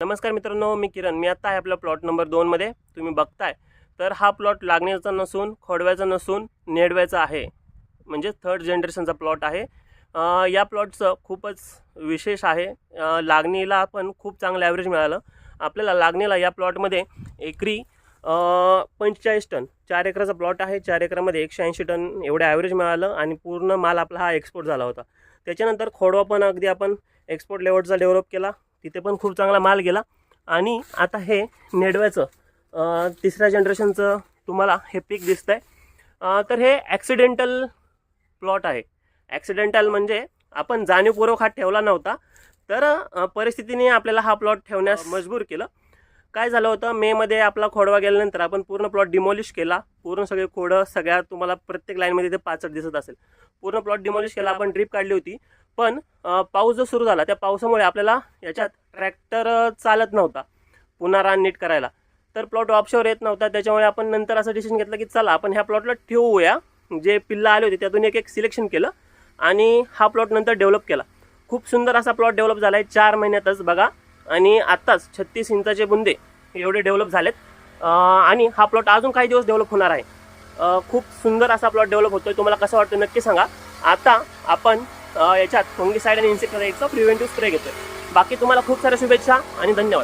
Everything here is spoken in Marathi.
नमस्कार मित्रांनो, मी किरण. मी आता आहे आपल्या प्लॉट नंबर 2 मध्ये. तुम्ही बघताय तर हा प्लॉट लागण्याचा नसून खोडव्याचा नसून नेडव्याचा आहे, म्हणजे थर्ड जनरेशनचा प्लॉट आहे. या प्लॉटचं खूपच विशेष आहे. लागणीला पण खूप चांगलं ॲव्हरेज मिळालं आपल्याला. लागणीला या प्लॉटमध्ये एकरी 45 टन, 4 एकराचा प्लॉट आहे. 4 एकरामध्ये 180 टन एवढं ॲव्हरेज मिळालं आणि पूर्ण माल आपला हा एक्सपोर्ट झाला होता. त्याच्यानंतर खोडवा पण अगदी आपण एक्सपोर्ट लेवलचा डेव्हलप केला, तिथे पण खूप चांगला माल गेला. आणि आता हे नेडव्याचं तिसऱ्या जनरेशनचं तुम्हाला हे पीक दिसतंय. तर हे ॲक्सिडेंटल प्लॉट आहे. ॲक्सिडेंटल म्हणजे आपण जाणीवपूर्वक हा ठेवला नव्हता, तर परिस्थितीने आपल्याला हा प्लॉट ठेवण्यास मजबूर केलं. काय झालं होतं, मेमध्ये आपला खोडवा गेल्यानंतर आपण पूर्ण प्लॉट डिमॉलिश केला. पूर्ण सगळे खोडं सगळ्या तुम्हाला प्रत्येक लाईनमध्ये ते पाचट दिसत असेल. पूर्ण प्लॉट डिमॉलिश केला, आपण ड्रीप काढली होती. पण पाऊस जो सुरू झाला त्या पावसामुळे आपल्याला याच्यात ट्रॅक्टर चालत नव्हता पुन्हा रान नीट करायला, तर प्लॉट ऑप्शवर येत नव्हता. त्याच्यामुळे आपण नंतर असं डिसिजन घेतलं की चला आपण ह्या प्लॉटला ठेवूया. जे पिल्ला आले होते त्यातून एक सिलेक्शन केलं आणि हा प्लॉट नंतर डेव्हलप केला. खूप सुंदर असा प्लॉट डेव्हलप झाला आहे 4 महिन्यातच बघा. आणि आत्ताच 36 इंचाचे बुंदे एवढे डेव्हलप झालेत. आणि हा प्लॉट अजून काही दिवस डेव्हलप होणार आहे. खूप सुंदर असा प्लॉट डेव्हलप होतोय. तुम्हाला कसं वाटतं नक्की सांगा. आता आपण याच्यात फंगीसाइड आणि इन्सेक्टिसाइडचा प्रिव्हेंटिव्ह स्प्रे घेतोय. बाकी तुम्हाला खूप साऱ्या शुभेच्छा आणि धन्यवाद.